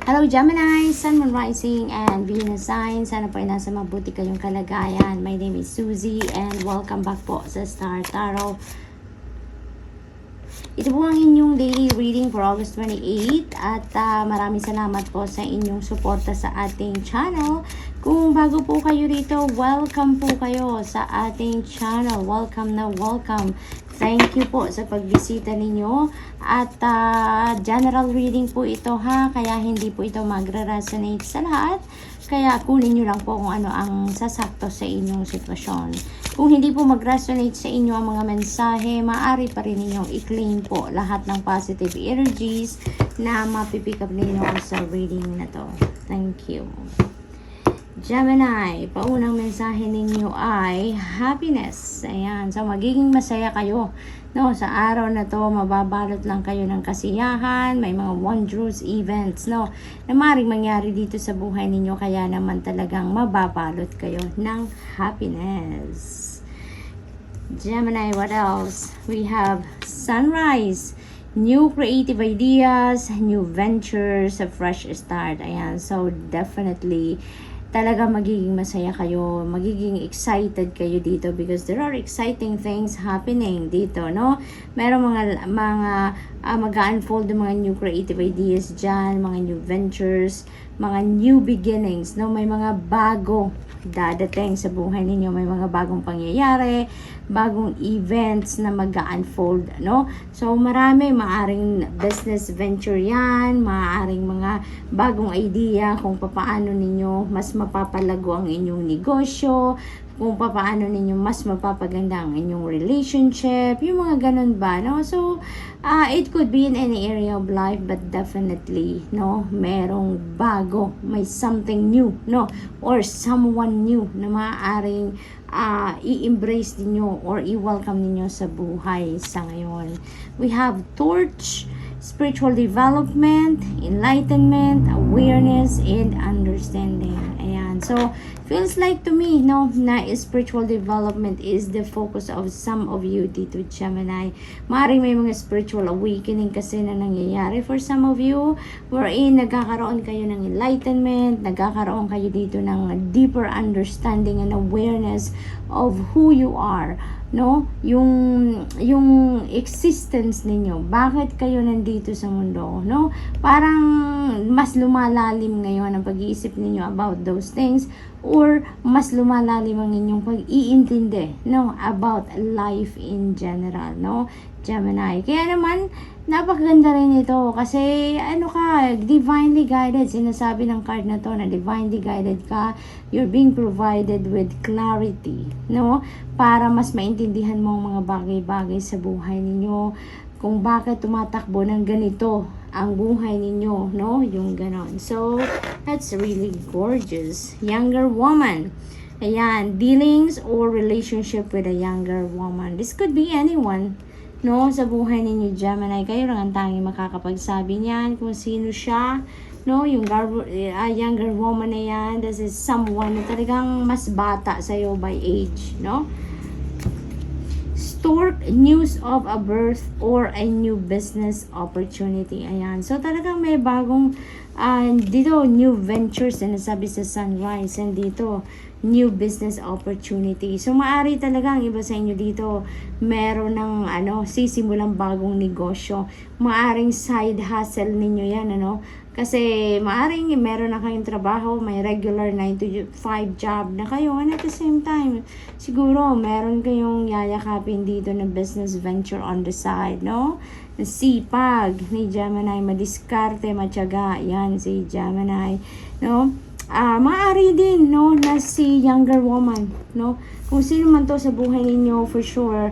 Hello Gemini, Sun, Moon, Rising, and Venus sign. Sana po ay nasa mabuti kayong kalagayan. My name is Suzy and welcome back po sa Star Tarot. Ito po ang inyong daily reading for August 28 at maraming salamat po sa inyong suporta sa ating channel. Kung bago po kayo rito, welcome po kayo sa ating channel. Welcome na welcome. Thank you po sa pagbisita ninyo at general reading po ito ha, kaya hindi po ito magre-resonate sa lahat. Kaya kunin nyo lang po kung ano ang sasakto sa inyong sitwasyon. Kung hindi po mag-resonate sa inyo ang mga mensahe, maaari pa rin ninyong i-claim po lahat ng positive energies na mapipick up ninyo sa reading na to. Thank you. Gemini, paunang mensahe ninyo ay happiness. Ayan. So, magiging masaya kayo. No, sa araw na to, mababalot lang kayo ng kasiyahan. May mga wondrous events, no, na maaaring mangyari dito sa buhay ninyo. Kaya naman talagang mababalot kayo ng happiness. Gemini, what else? We have sunrise. New creative ideas, new ventures, a fresh start. Ayan. So, definitely, talaga magiging masaya kayo, magiging excited kayo dito because there are exciting things happening dito, no? Merong mga mag-unfold ng mga new creative ideas dyan, mga new ventures, mga new beginnings, no? May mga bago dadating sa buhay ninyo, may mga bagong pangyayari, bagong events na mag-unfold, no? So, marami, maaring business venture yan, maaring mga bagong idea kung paano ninyo mas mapapalago ang inyong negosyo, kung paano ninyo mas mapapaganda ang inyong relationship, yung mga ganun ba, no? So, it could be in any area of life, but definitely, no, merong bago, may something new, no, or someone new na maaaring i-embrace ninyo or i-welcome ninyo sa buhay sa ngayon. We have torch, spiritual development, enlightenment, awareness, and understanding. Ayan. So, feels like to me, no, na spiritual development is the focus of some of you dito, Gemini. Maaaring may mga spiritual awakening kasi na nangyayari for some of you, wherein nagkakaroon kayo ng enlightenment, nagkakaroon kayo dito ng deeper understanding and awareness of who you are, no? Yung existence ninyo, bakit kayo nandito sa mundo, no? Parang mas lumalalim ngayon ang pag-iisip ninyo about those things, or mas lumalalim ang inyong pag-iintindi, no, about life in general, no, Gemini. Kaya naman napakaganda rin ito kasi ano ka, divinely guided. Sinasabi ng card na to na divinely guided ka, you're being provided with clarity, no, para mas maintindihan mo ang mga bagay-bagay sa buhay ninyo, kung bakit tumatakbo ng ganito ang buhay ninyo, no? Yung ganon. So, that's really gorgeous. Younger woman. Ayan, dealings or relationship with a younger woman. This could be anyone, no? Sa buhay ninyo, Gemini. Kayo lang ang tanging makakapagsabi niyan kung sino siya, no? Yung younger woman na yan, this is someone na talagang mas bata sa'yo by age, no? Stork, news of a birth or a new business opportunity. Ayan. So, talagang may bagong, dito, new ventures na nasabi sa sunrise. And dito, new business opportunity. So, maari talaga ang iba sa inyo dito, meron ng, sisimulang bagong negosyo. Maaring side hustle ninyo yan, Kasi maaring meron na kayong trabaho, may regular 9 to 5 job na kayo, and at the same time, siguro meron kayong yayakapin dito na business venture on the side, no? Sipag ni Gemini, madiskarte, matyaga, yan si Gemini, no? Maaari din, no, na si younger woman, no? Kung sino man to sa buhay ninyo, for sure,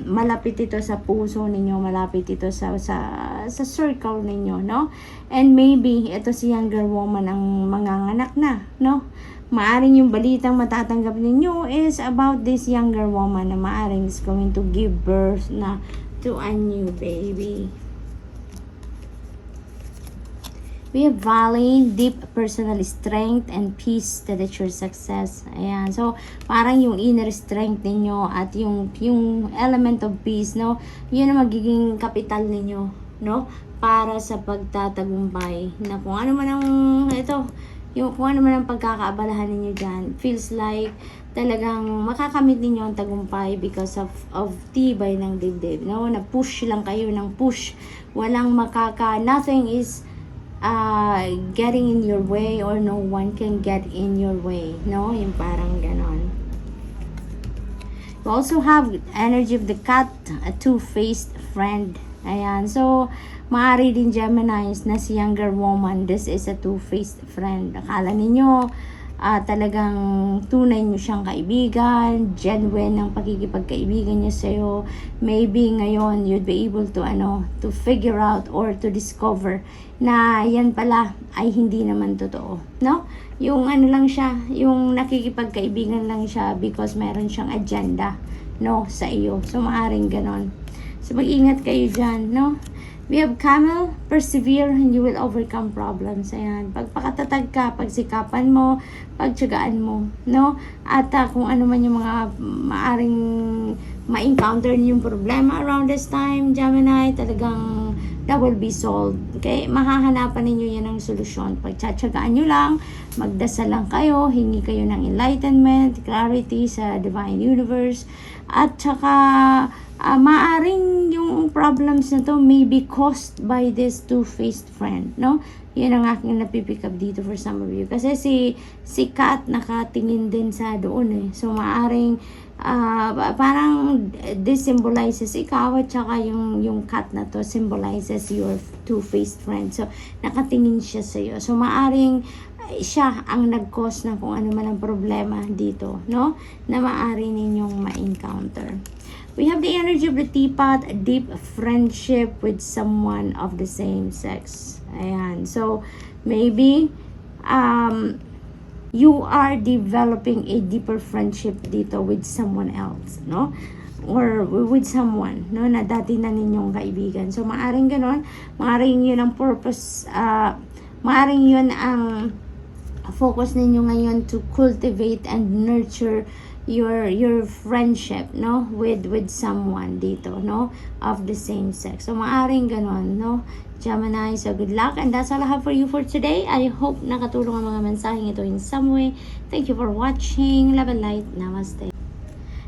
malapit ito sa puso ninyo, malapit ito sa circle ninyo, no? And maybe ito si younger woman ang manganganak na, no? Maaring yung balitang matatanggap ninyo is about this younger woman na maaring is going to give birth na to a new baby. We have Valley, deep personal strength and peace that is your success. Ayan. So, parang yung inner strength ninyo at yung element of peace, no? Yun ang magiging kapital ninyo. no? Para sa pagtatagumpay na kung ano man ang kung ano man ang pagkakaabalahan ninyo dyan, feels like talagang makakamit ninyo ang tagumpay because of tibay ng dibdib, no? Na push lang kayo ng push. Walang nothing is getting in your way, or no one can get in your way, no? Yung parang ganon. You also have energy of the cat, a two-faced friend. Ayan. So, maaari din Geminis na si younger woman, this is a two-faced friend. Akala ninyo, talagang tunay nyo siyang kaibigan, genuine ang pagkikipagkaibigan niya sa'yo. Maybe ngayon, you'd be able to, to figure out or to discover na yan pala ay hindi naman totoo, no? Yung lang siya, yung nakikipagkaibigan lang siya because meron siyang agenda, no, sa iyo. So, maaring ganon. So, mag-ingat kayo dyan, no? We have Camel, persevere and you will overcome problems. Ayan. Pagpakatatag ka, pagsikapan mo, pagtsagaan mo, no? At kung ano man yung mga maaring ma-encounter yung problema around this time, Gemini, talagang that will be solved. Okay? Mahahanapan ninyo yan ng solusyon. Pagtsatsagaan nyo lang, magdasal lang kayo, hingi kayo ng enlightenment, clarity sa divine universe, at saka maaring yung problems na to may be caused by this two-faced friend, no? Yun ang aking napipick up dito for some of you. Kasi si Kat nakatingin din sa doon eh. So, maaring parang this symbolizes ikaw, at saka yung cat na to symbolizes your two-faced friend. So, nakatingin siya sa iyo. So, maaring siya ang nag-cause na kung ano man ang problema dito, no? Na maaari ninyong ma-encounter. We have the energy of the teapot, a deep friendship with someone of the same sex. Ayan. So, maybe, you are developing a deeper friendship dito with someone else, no? Or with someone, no? Na dati na ninyong kaibigan. So, maaring ganon. Maaring yun ang purpose, maaring yun ang focus ninyo ngayon to cultivate and nurture your friendship, no, with someone dito, no, of the same sex. So maaring ganon, no, Gemini. So good luck, and that's all I have for you for today. I hope nakatulong ang mga mensaheng ito in some way. Thank you for watching. Love and light. Namaste.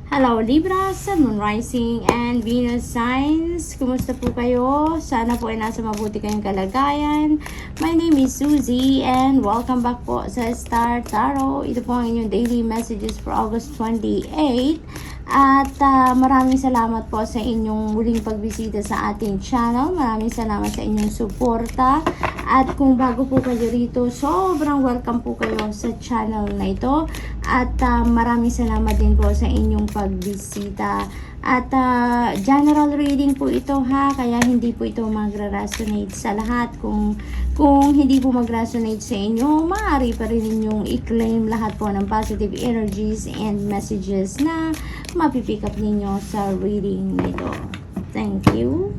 Hello Libra, Sun, Moon, Rising, and Venus signs. Kumusta po kayo? Sana po ay nasa mabuti kayong kalagayan. My name is Suzy, and welcome back po sa Star Tarot. Ito po ang inyong daily messages for August 28. At maraming salamat po sa inyong muling pagbisita sa ating channel. Maraming salamat sa inyong suporta. At kung bago po kayo rito, sobrang welcome po kayo sa channel na ito. At maraming salamat din po sa inyong pagbisita. At general reading po ito ha, kaya hindi po ito magre-resonate sa lahat. Kung hindi po mag-resonate sa inyo, maaari pa rin ninyong i-claim lahat po ng positive energies and messages na mapipick up ninyo sa reading nito. Thank you.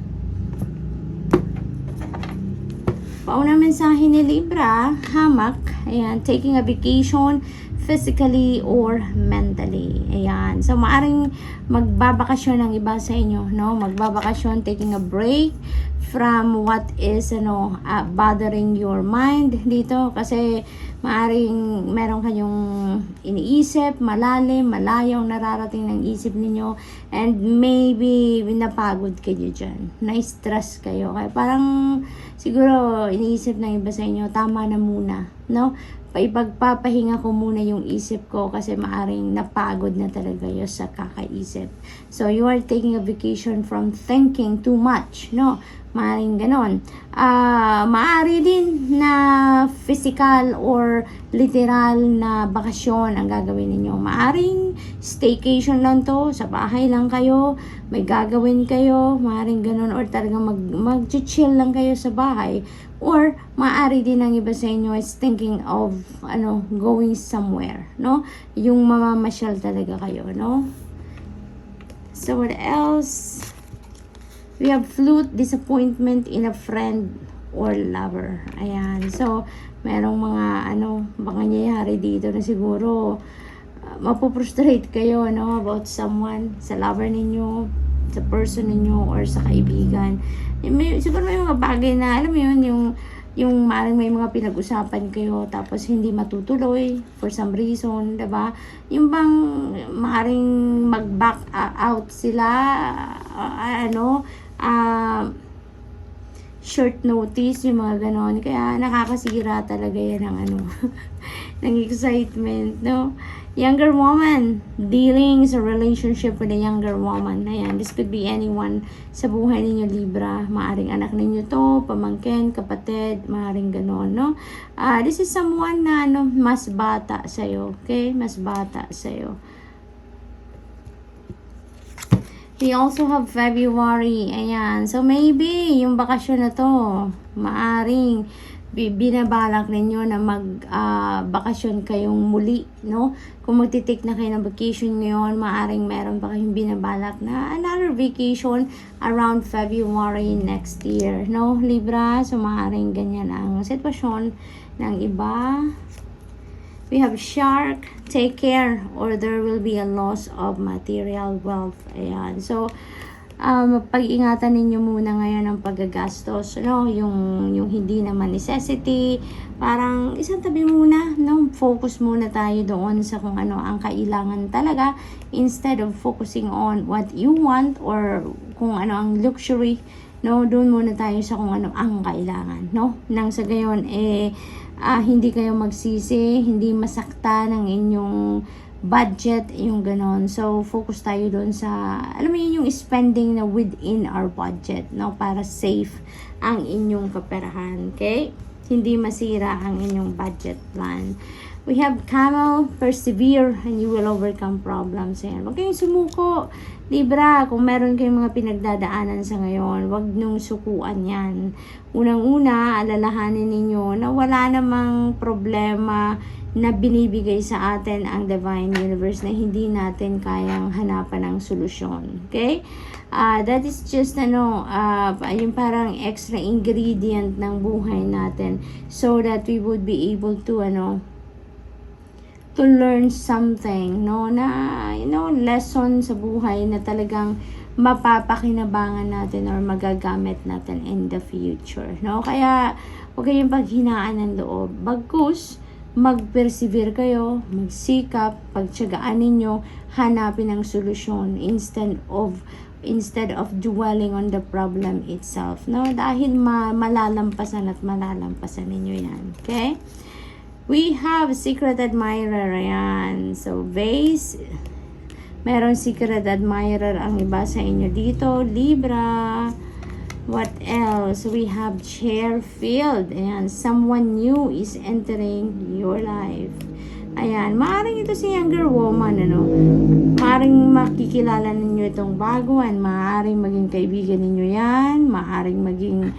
Paunang mensahe ni Libra, hamak. Ayan, taking a vacation physically or mentally. Ayan. So, maaring magbabakasyon ang iba sa inyo, no? Magbabakasyon, taking a break from what is, bothering your mind dito. Kasi, maaring meron kayong iniisip, malalim, malayo nararating ng isip ninyo. And maybe, napagod kayo dyan. Na-stress kayo. Kaya parang, siguro, iniisip ng iba sa inyo, tama na muna, no? Ipagpapahinga ko muna yung isip ko kasi maaring napagod na talaga yun sa kakaisip. So, you are taking a vacation from thinking too much, no? Maaring ganon. Maari din na physical or literal na bakasyon ang gagawin ninyo. Maaring staycation lang to, sa bahay lang kayo, may gagawin kayo, maaring ganon, or talagang mag-chill lang kayo sa bahay. Or, maaari din ang iba sa inyo is thinking of, going somewhere, no? Yung mamamasyal talaga kayo, no? So, what else? We have flute, disappointment in a friend or lover. Ayan. So, merong mga, baka nangyayari dito na siguro, mapuprostrate kayo, about someone, sa lover ninyo, sa person ninyo, or sa kaibigan. Siguro may mga bagay na, alam mo yun, yung maaaring may mga pinag-usapan kayo tapos hindi matutuloy for some reason, diba? Yung bang maaaring mag-back out sila, short notice, yung mga ganon. Kaya nakakasira talaga yan ng ng excitement, no? Younger woman, dealing sa relationship with a younger woman. Ayan, this could be anyone sa buhay ninyo, Libra. Maaring anak ninyo to, pamangkin, kapatid, maaring ganon, no? This is someone na mas bata sa'yo, okay? Mas bata sa'yo. We also have February. Ayan. So, maybe, yung bakasyon na to, maaring binabalak ninyo na bakasyon kayong muli, no? Kung magtitake na kayo ng vacation ngayon, maaring meron pa kayong binabalak na another vacation around February next year, no, Libra? So, maaring ganyan ang sitwasyon ng iba. We have Shark, take care or there will be a loss of material wealth. Ayan. So, pag-ingatan ninyo muna ngayon ang paggagastos, no? Yung hindi naman necessity, parang isang tabi muna, no? Focus muna tayo doon sa kung ano ang kailangan talaga instead of focusing on what you want or kung ano ang luxury, no? Doon muna tayo sa kung ano ang kailangan, no? Nang sa gayon, hindi kayo magsisi, hindi masakta ng inyong budget, yung ganon. So, focus tayo doon sa, alam mo yun, yung spending na within our budget, no? Para safe ang inyong kaperahan, okay? Hindi masira ang inyong budget plan. We have Camel, persevere and you will overcome problems. Ayan. Huwag kayong sumuko, Libra. Kung meron kayong mga pinagdadaanan sa ngayon, huwag nung sukuan yan. Unang-una, alalahanin ninyo na wala namang problema na binibigay sa atin ang Divine Universe na hindi natin kayang hanapan ng solusyon. Okay? That is just yung parang extra ingredient ng buhay natin so that we would be able to to learn something, no, na lesson sa buhay na talagang mapapakinabangan natin or magagamit natin in the future, no? Kaya huwag kayong paghinaan ng loob. Bagkus mag-persevere kayo, magsikap, pagtiyagaan ninyo, hanapin ang solusyon instead of dwelling on the problem itself, no? Dahil malalampasan ninyo yan, okay? We have secret admirer, ayan. So, base, meron secret admirer ang iba sa inyo dito, Libra. What else? We have Chairfield. Ayan, someone new is entering your life. Ayan, maaaring ito si younger woman, Maaaring makikilala ninyo itong baguhan. Maaaring maging kaibigan ninyo yan. Maaaring maging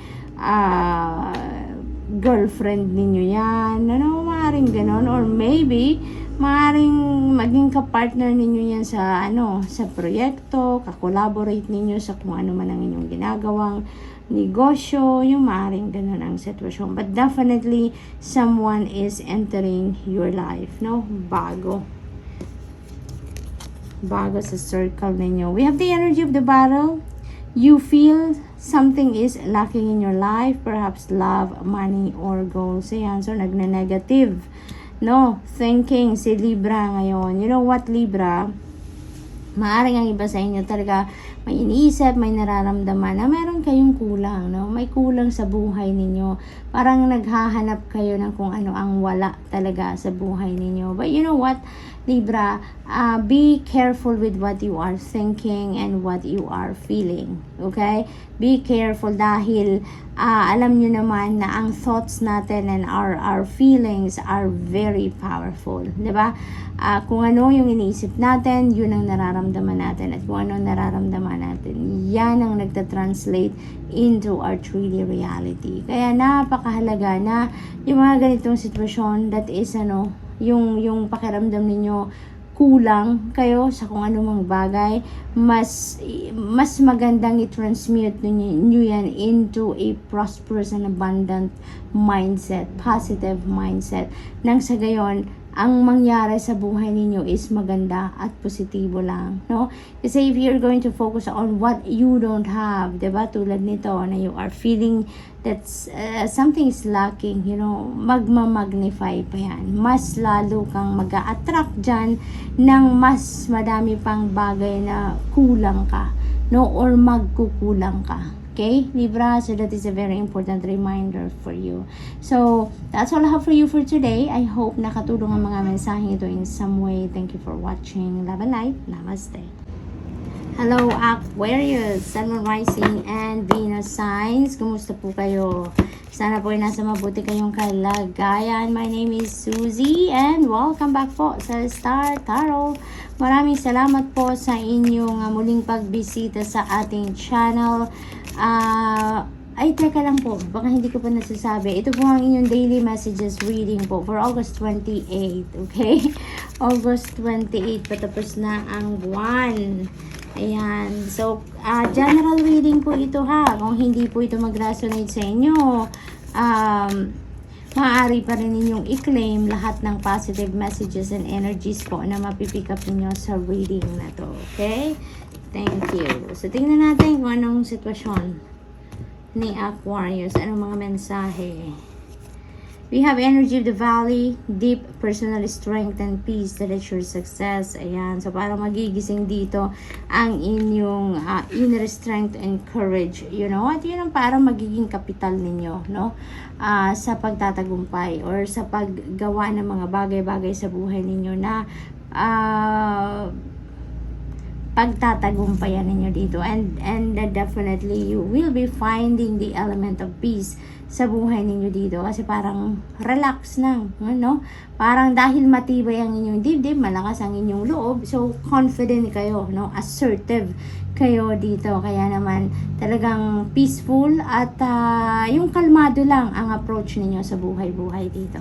girlfriend ninyo yan. Maaaring ganon. Or maybe, maaaring maging kapartner ninyo yan sa sa proyekto, kakolaborate ninyo sa kung ano man ang inyong ginagawang negosyo, yung maaaring ganun ang sitwasyon. But definitely, someone is entering your life, no? Bago sa circle ninyo. We have the energy of the battle. You feel something is lacking in your life, perhaps love, money, or goals. Ayan, so nagne-negative, no, thinking si Libra ngayon. You know what, Libra? Maaring ang iba sa inyo talaga may iniisip, may nararamdaman na meron kayong kulang, no? May kulang sa buhay ninyo. Parang naghahanap kayo ng kung ano ang wala talaga sa buhay ninyo. But you know what, Libra, be careful with what you are thinking and what you are feeling. Okay? Be careful dahil alam nyo naman na ang thoughts natin and our feelings are very powerful. Diba? Kung ano yung iniisip natin, yun ang nararamdaman natin. At kung ano nararamdaman natin, yan ang nagtatranslate into our 3D reality. Kaya napakahalaga na yung mga ganitong sitwasyon, that is yung pakiramdam ninyo kulang kayo sa kung anumang bagay, mas magandang i-transmute nyo yan into a prosperous and abundant mindset, positive mindset. Nang sa gayon, ang mangyari sa buhay ninyo is maganda at positibo lang, no? Kasi if you're going to focus on what you don't have, diba? Tulad nito na you are feeling that something is lacking, you know, magma-magnify pa yan. Mas lalo kang mag-a-attract dyan ng mas madami pang bagay na kulang ka, no? Or magkukulang ka. Okay, Libra, so that is a very important reminder for you. So, that's all I have for you for today. I hope nakatulong ang mga mensaheng ito in some way. Thank you for watching. Love and light. Namaste. Hello, Aquarius, Sun, Moon, Rising, and Venus signs. Kumusta po kayo? Sana po ay nasa mabuti kayong kalagayan. My name is Suzy, and welcome back po sa Star Tarot. Maraming salamat po sa inyong muling pagbisita sa ating channel. Ay, teka lang po, baka hindi ko pa nasasabi. Ito po ang inyong daily messages reading po for August 28, okay? August 28, patapos na ang buwan. Ayan, so, general reading po ito ha. Kung hindi po ito mag-resonate sa inyo, maaari pa rin ninyong i-claim lahat ng positive messages and energies po na mapipick up ninyo sa reading na to, okay? Thank you. So, tingnan natin kung anong sitwasyon ni Aquarius. Anong mga mensahe. We have energy of the valley, deep personal strength and peace that ensures success. Ayan. So, para magigising dito ang inyong inner strength and courage. You know? At yun ang parang magiging kapital ninyo, no? Sa pagtatagumpay or sa paggawa ng mga bagay-bagay sa buhay ninyo na pagtatagumpayan ninyo dito, and definitely you will be finding the element of peace sa buhay ninyo dito kasi parang relax na, no? Parang dahil matibay ang inyong dibdib, malakas ang inyong loob, so confident kayo, no? Assertive kayo dito, kaya naman talagang peaceful at yung kalmado lang ang approach ninyo sa buhay-buhay dito.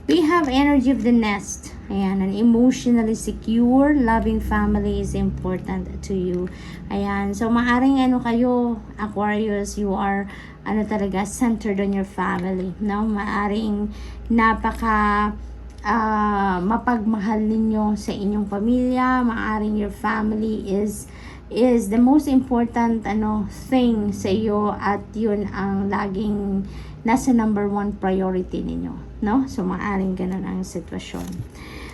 We have energy of the nest. Ayan, an emotionally secure, loving family is important to you. Ayan, so maaring kayo, Aquarius, you are talaga centered on your family, no? Maaring napaka mapagmahal ninyo sa inyong pamilya. Maaring your family is the most important thing sa iyo, at yun ang laging nasa number 1 priority ninyo, no? So maaring ganun ang sitwasyon.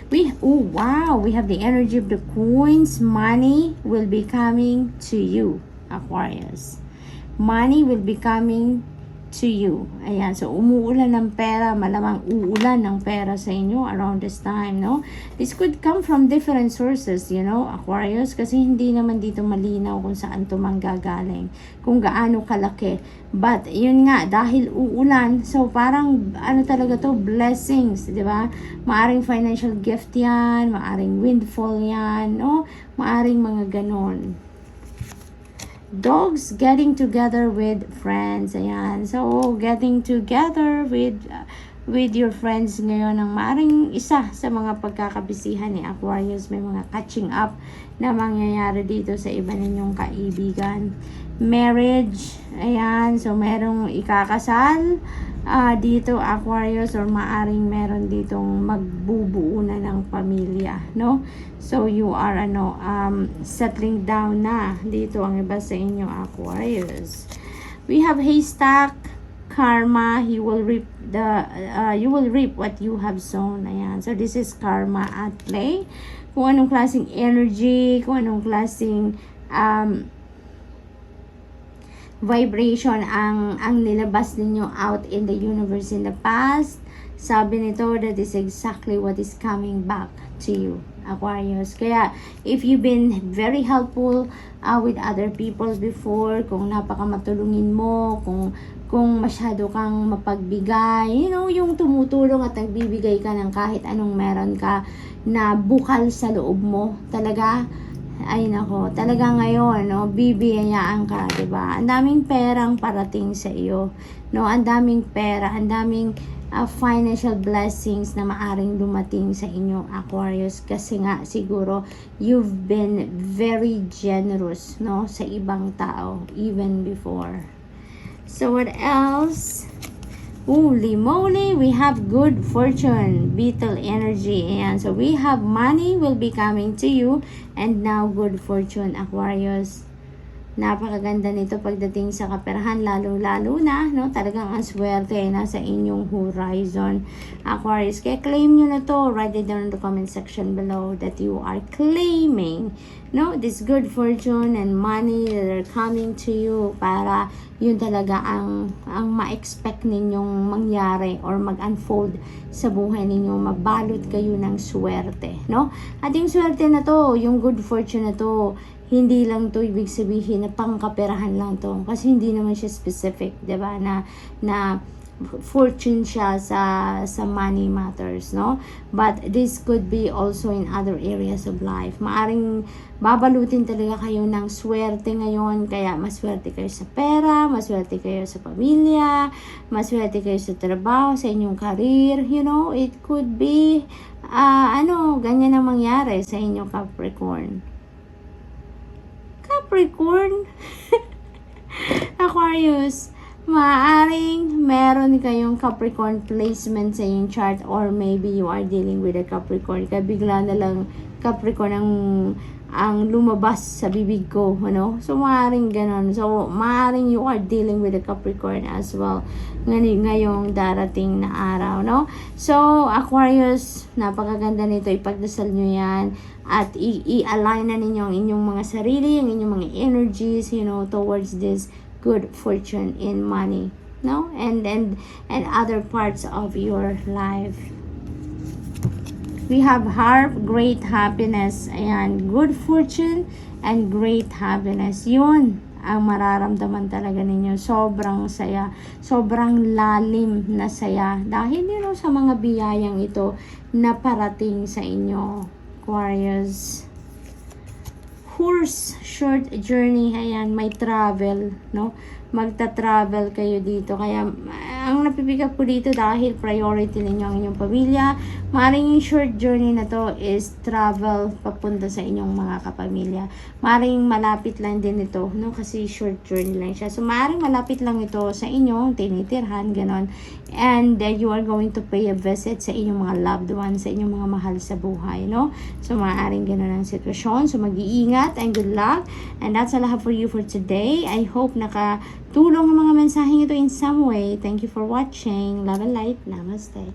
We have the energy of the coins. Money will be coming to you, Aquarius. Money will be coming to you. Ayan, so umuulan ng pera, malamang uulan ng pera sa inyo around this time, no? This could come from different sources, you know, Aquarius, kasi hindi naman dito malinaw kung saan to manggagaling, kung gaano kalaki. But yun nga, dahil uulan, so parang talaga to, blessings, di ba? Maaring financial gift yan, maaring windfall yan, no? Maaring mga ganon. Dogs getting together with friends. Ayan. So, getting together with your friends ngayon ang maaaring isa sa mga pagkakabisihan ni Aquarius. May mga catching up na mangyayari dito sa iba ninyong kaibigan. Marriage. Ayan. So, merong ikakasal dito, Aquarius, or maaring meron ditong magbubuo na ng pamilya, no? So, you are settling down na dito ang iba sa inyo, Aquarius. We have haystack, karma. You will reap what you have sown. Ayan. So, this is karma at play. Kung anong klaseng energy, kung anong klaseng vibration ang nilabas ninyo out in the universe in the past, sabi nito, that is exactly what is coming back to you, Aquarius. Kaya if you've been very helpful with other people before, kung napakamatulungin mo, kung masyado kang mapagbigay, you know, yung tumutulong at nagbibigay ka ng kahit anong meron ka na bukal sa loob mo, talaga, ay nako, talaga ngayon, no, bibiyayaan ka, 'di ba? Ang daming perang parating sa iyo, no? Ang daming pera, ang daming financial blessings na maaring dumating sa inyo, Aquarius, kasi nga siguro you've been very generous, no, sa ibang tao even before. So what else? Holy moly, we have good fortune, beetle energy. Ayan, so we have money will be coming to you, and now good fortune, Aquarius. Napakaganda nito pagdating sa kaperahan, lalo-lalo na, no? Talagang ang swerte ay nasa inyong horizon, Aquarius. Kaya claim nyo na to. Write it down in the comment section below that you are claiming, no, this good fortune and money that are coming to you, para yun talaga ang ma-expect ninyong mangyari or mag-unfold sa buhay ninyo. Mabalot kayo ng swerte, no? At yung swerte na to, yung good fortune na to, hindi lang to ibig sabihin na pangkaperahan lang to, kasi hindi naman siya specific, 'di ba, na fortune siya sa money matters, no? But this could be also in other areas of life. Maaring babalutin talaga kayo ng swerte ngayon, kaya maswerte kayo sa pera, maswerte kayo sa pamilya, maswerte kayo sa trabaho, sa inyong career, you know, it could be ganyan ang mangyari sa inyong Capricorn. Aquarius, maaaring meron kayong Capricorn placement sa inyong chart, or maybe you are dealing with a Capricorn. Kaya bigla na lang Capricorn ang lumabas sa bibig ko, ano? So maaaring ganon. So maaaring you are dealing with a Capricorn as well ngayong darating na araw, no? So Aquarius, napakaganda nito, ipagdasal nyo yan at i-align na ninyo ang inyong mga sarili, ang inyong mga energies, you know, towards this good fortune in money, no? And other parts of your life. We have harp, great happiness, ayan, good fortune and great happiness. Yun ang mararamdaman talaga ninyo. Sobrang saya, sobrang lalim na saya, dahil yun sa mga biyayang ito na parating sa inyo, Aquarius. Horse, short journey, ayan, may travel, no? Magta-travel kayo dito. Kaya ang napipick up ko dito, dahil priority ninyo ang inyong pamilya, maaaring yung short journey na to is travel papunta sa inyong mga kapamilya. Maaaring malapit lang din ito, no? Kasi short journey lang siya. So maaaring malapit lang ito sa inyong tinitirhan, ganon. And you are going to pay a visit sa inyong mga loved ones, sa inyong mga mahal sa buhay, no? So maaaring ganon ang sitwasyon. So mag-iingat and good luck. And that's all I have for you for today. I hope nakatulong ang mga mensaheng ito in some way. Thank you for watching. Love and light. Namaste.